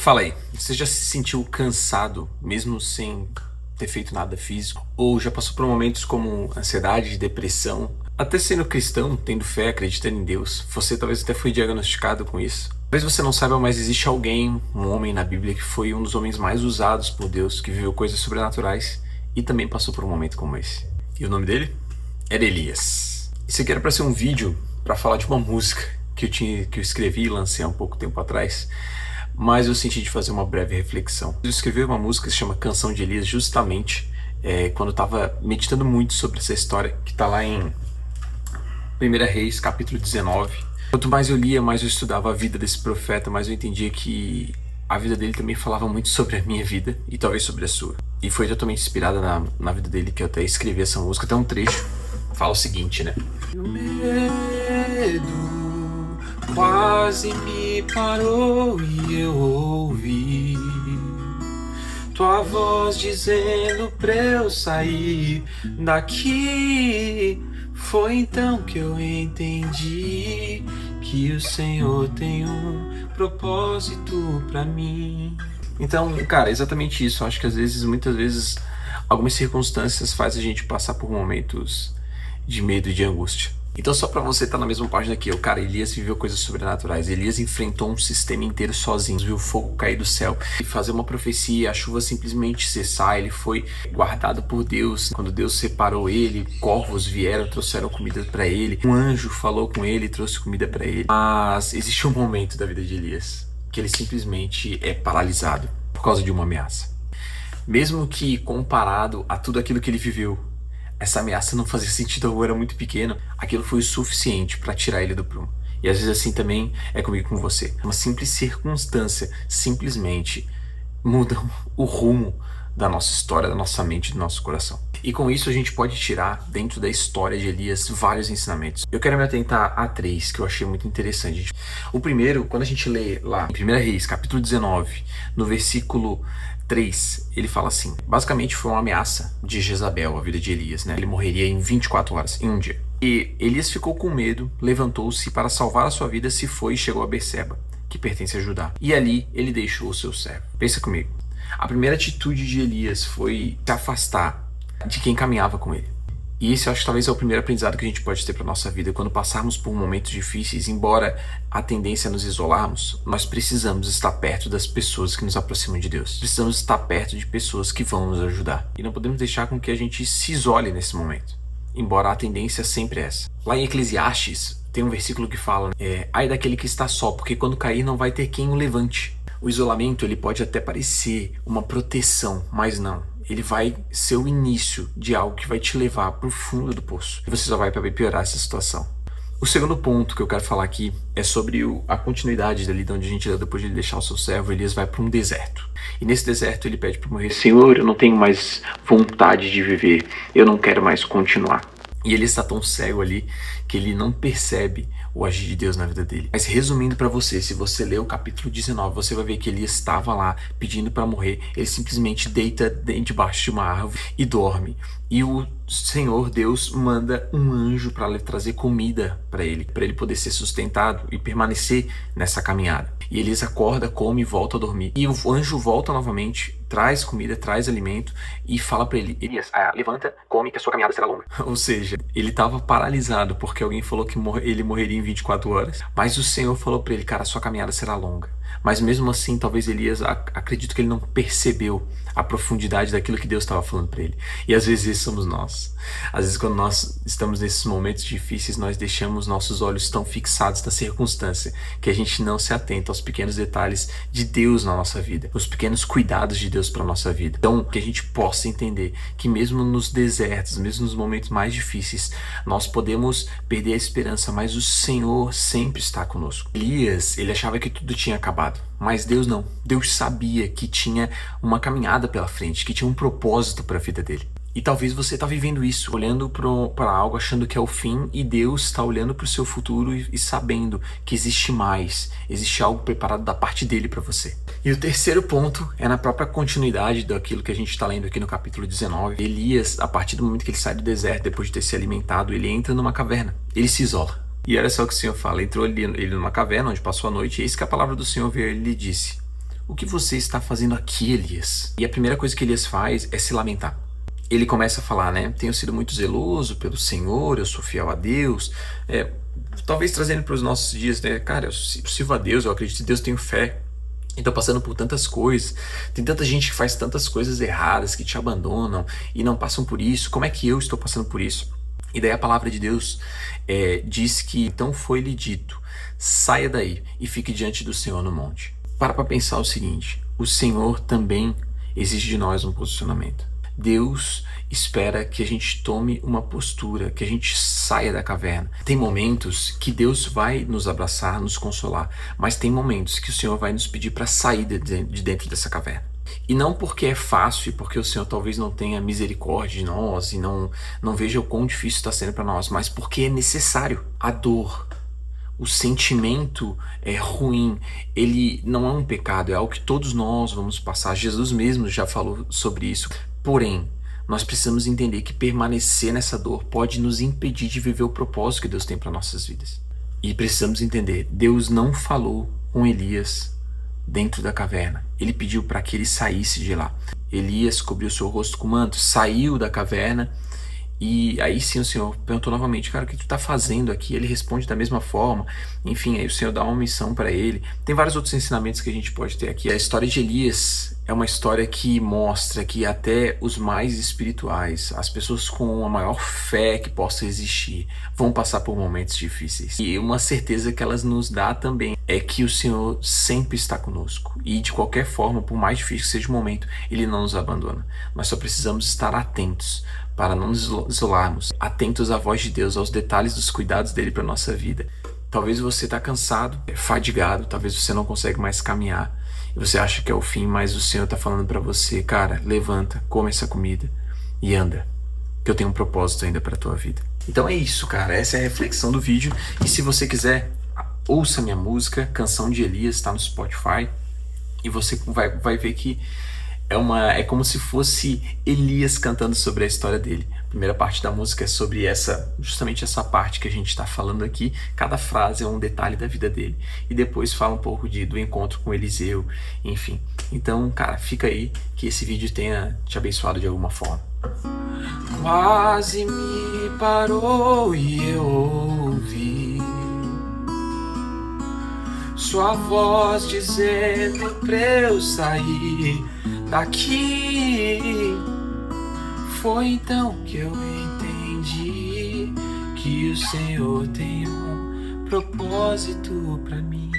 Fala aí, você já se sentiu cansado, mesmo sem ter feito nada físico? Ou já passou por momentos como ansiedade, depressão? Até sendo cristão, tendo fé, acreditando em Deus, você talvez até foi diagnosticado com isso. Talvez você não saiba, mas existe alguém, um homem na Bíblia, que foi um dos homens mais usados por Deus, que viveu coisas sobrenaturais e também passou por um momento como esse. E o nome dele? Era Elias. Isso aqui era para ser um vídeo para falar de uma música que eu escrevi e lancei há um pouco tempo atrás, mas eu senti de fazer uma breve reflexão. Eu escrevi uma música que se chama Canção de Elias justamente quando eu estava meditando muito sobre essa história que está lá em 1 Reis, capítulo 19. Quanto mais eu lia, mais eu estudava a vida desse profeta, mais eu entendia que a vida dele também falava muito sobre a minha vida e talvez sobre a sua. E foi totalmente inspirada na vida dele que eu até escrevi essa música. Até um trecho fala o seguinte, né? O medo quase me parou e eu ouvi tua voz dizendo pra eu sair daqui. Foi então que eu entendi que o Senhor tem um propósito pra mim. Então, cara, é exatamente isso. Eu acho que muitas vezes, algumas circunstâncias fazem a gente passar por momentos de medo e de angústia. Então, só pra você estar na mesma página que eu, cara, Elias viveu coisas sobrenaturais. Elias enfrentou um sistema inteiro sozinho, viu o fogo cair do céu e fazer uma profecia, a chuva simplesmente cessar. Ele foi guardado por Deus. Quando Deus separou ele, corvos vieram, trouxeram comida pra ele. Um anjo falou com ele e trouxe comida pra ele. Mas existe um momento da vida de Elias que ele simplesmente é paralisado por causa de uma ameaça. Mesmo que comparado a tudo aquilo que ele viveu, essa ameaça não fazia sentido algum, era muito pequeno. Aquilo foi o suficiente para tirar ele do prumo. E às vezes assim também é comigo com você. Uma simples circunstância simplesmente muda o rumo da nossa história, da nossa mente, do nosso coração. E com isso a gente pode tirar, dentro da história de Elias, vários ensinamentos. Eu quero me atentar a três que eu achei muito interessante. O primeiro, quando a gente lê lá em 1 Reis, capítulo 19, no versículo 3, ele fala assim, basicamente foi uma ameaça de Jezabel, a vida de Elias, né? Ele morreria em 24 horas, em um dia. E Elias ficou com medo, levantou-se para salvar a sua vida, se foi e chegou a Berseba, que pertence a Judá. E ali ele deixou o seu servo. Pensa comigo. A primeira atitude de Elias foi se afastar de quem caminhava com ele. E esse eu acho que talvez é o primeiro aprendizado que a gente pode ter para nossa vida. Quando passarmos por momentos difíceis, embora a tendência a nos isolarmos, nós precisamos estar perto das pessoas que nos aproximam de Deus. Precisamos estar perto de pessoas que vão nos ajudar. E não podemos deixar com que a gente se isole nesse momento, embora a tendência sempre é essa. Lá em Eclesiastes tem um versículo que fala, ai daquele que está só, porque quando cair não vai ter quem o levante. O isolamento ele pode até parecer uma proteção, mas não. Ele vai ser o início de algo que vai te levar para o fundo do poço. E você só vai piorar essa situação. O segundo ponto que eu quero falar aqui é sobre a continuidade dali de onde a gente leu, depois de ele deixar o seu servo, Elias vai para um deserto. E nesse deserto ele pede para morrer. Senhor, eu não tenho mais vontade de viver. Eu não quero mais continuar. E ele está tão cego ali que ele não percebe o agir de Deus na vida dele. Mas resumindo para você, se você ler o capítulo 19, você vai ver que Elias estava lá pedindo para morrer. Ele simplesmente deita debaixo de uma árvore e dorme. E o Senhor Deus manda um anjo para trazer comida para ele poder ser sustentado e permanecer nessa caminhada. E Elias acorda, come e volta a dormir. E o anjo volta novamente, traz comida, traz alimento e fala para ele, Elias, levanta, come que a sua caminhada será longa. Ou seja, ele estava paralisado porque alguém falou que ele morreria em 24 horas. Mas o Senhor falou para ele, cara, a sua caminhada será longa. Mas mesmo assim, talvez Elias, acredito que ele não percebeu a profundidade daquilo que Deus estava falando para ele. E às vezes esses somos nós. Às vezes quando nós estamos nesses momentos difíceis, nós deixamos nossos olhos tão fixados na circunstância que a gente não se atenta aos pequenos detalhes de Deus na nossa vida, os pequenos cuidados de Deus para a nossa vida. Então, que a gente possa entender que mesmo nos desertos, mesmo nos momentos mais difíceis, nós podemos perder a esperança, mas o Senhor sempre está conosco. Elias, ele achava que tudo tinha acabado, mas Deus não. Deus sabia que tinha uma caminhada pela frente, que tinha um propósito para a vida dele. E talvez você está vivendo isso, olhando para algo, achando que é o fim, e Deus está olhando para o seu futuro e sabendo que existe mais, existe algo preparado da parte dele para você. E o terceiro ponto é na própria continuidade daquilo que a gente está lendo aqui no capítulo 19. Elias, a partir do momento que ele sai do deserto, depois de ter se alimentado, ele entra numa caverna, ele se isola. E olha só o que o Senhor fala, entrou ele numa caverna onde passou a noite, e eis que a palavra do Senhor veio e lhe disse, o que você está fazendo aqui, Elias? E a primeira coisa que Elias faz é se lamentar. Ele começa a falar, né? Tenho sido muito zeloso pelo Senhor, eu sou fiel a Deus. Talvez trazendo para os nossos dias, né? Cara, eu sirvo a Deus, eu acredito em Deus, tenho fé. E tô passando por tantas coisas. Tem tanta gente que faz tantas coisas erradas, que te abandonam e não passam por isso. Como é que eu estou passando por isso? E daí a palavra de Deus diz que então foi-lhe dito: saia daí e fique diante do Senhor no monte. Para pensar o seguinte: o Senhor também exige de nós um posicionamento. Deus espera que a gente tome uma postura, que a gente saia da caverna. Tem momentos que Deus vai nos abraçar, nos consolar, mas tem momentos que o Senhor vai nos pedir para sair de dentro dessa caverna. E não porque é fácil, porque o Senhor talvez não tenha misericórdia de nós e não veja o quão difícil está sendo para nós, mas porque é necessário. A dor, o sentimento ruim, ele não é um pecado, é algo que todos nós vamos passar. Jesus mesmo já falou sobre isso. Porém, nós precisamos entender que permanecer nessa dor pode nos impedir de viver o propósito que Deus tem para nossas vidas. E precisamos entender, Deus não falou com Elias dentro da caverna. Ele pediu para que ele saísse de lá. Elias cobriu seu rosto com o manto, saiu da caverna. E aí sim o Senhor perguntou novamente: cara, o que tu está fazendo aqui? Ele responde da mesma forma. Enfim, aí o Senhor dá uma missão para ele. Tem vários outros ensinamentos que a gente pode ter aqui. A história de Elias é uma história que mostra que até os mais espirituais, as pessoas com a maior fé que possa existir, vão passar por momentos difíceis. E uma certeza que elas nos dá também é que o Senhor sempre está conosco. E de qualquer forma, por mais difícil que seja o momento, Ele não nos abandona. Nós só precisamos estar atentos para não nos isolarmos, atentos à voz de Deus, aos detalhes dos cuidados dele para a nossa vida. Talvez você está cansado, fadigado, talvez você não consegue mais caminhar, e você acha que é o fim, mas o Senhor está falando para você: cara, levanta, come essa comida e anda, que eu tenho um propósito ainda para a tua vida. Então é isso, cara, essa é a reflexão do vídeo, e se você quiser, ouça minha música, Canção de Elias, está no Spotify, e você vai ver que é como se fosse Elias cantando sobre a história dele. A primeira parte da música é sobre justamente essa parte que a gente está falando aqui. Cada frase é um detalhe da vida dele. E depois fala um pouco do encontro com Eliseu, enfim. Então, cara, fica aí, que esse vídeo tenha te abençoado de alguma forma. Quase me parou e eu ouvi sua voz dizendo pra eu sair daqui. Foi então que eu entendi que o Senhor tem um propósito pra mim.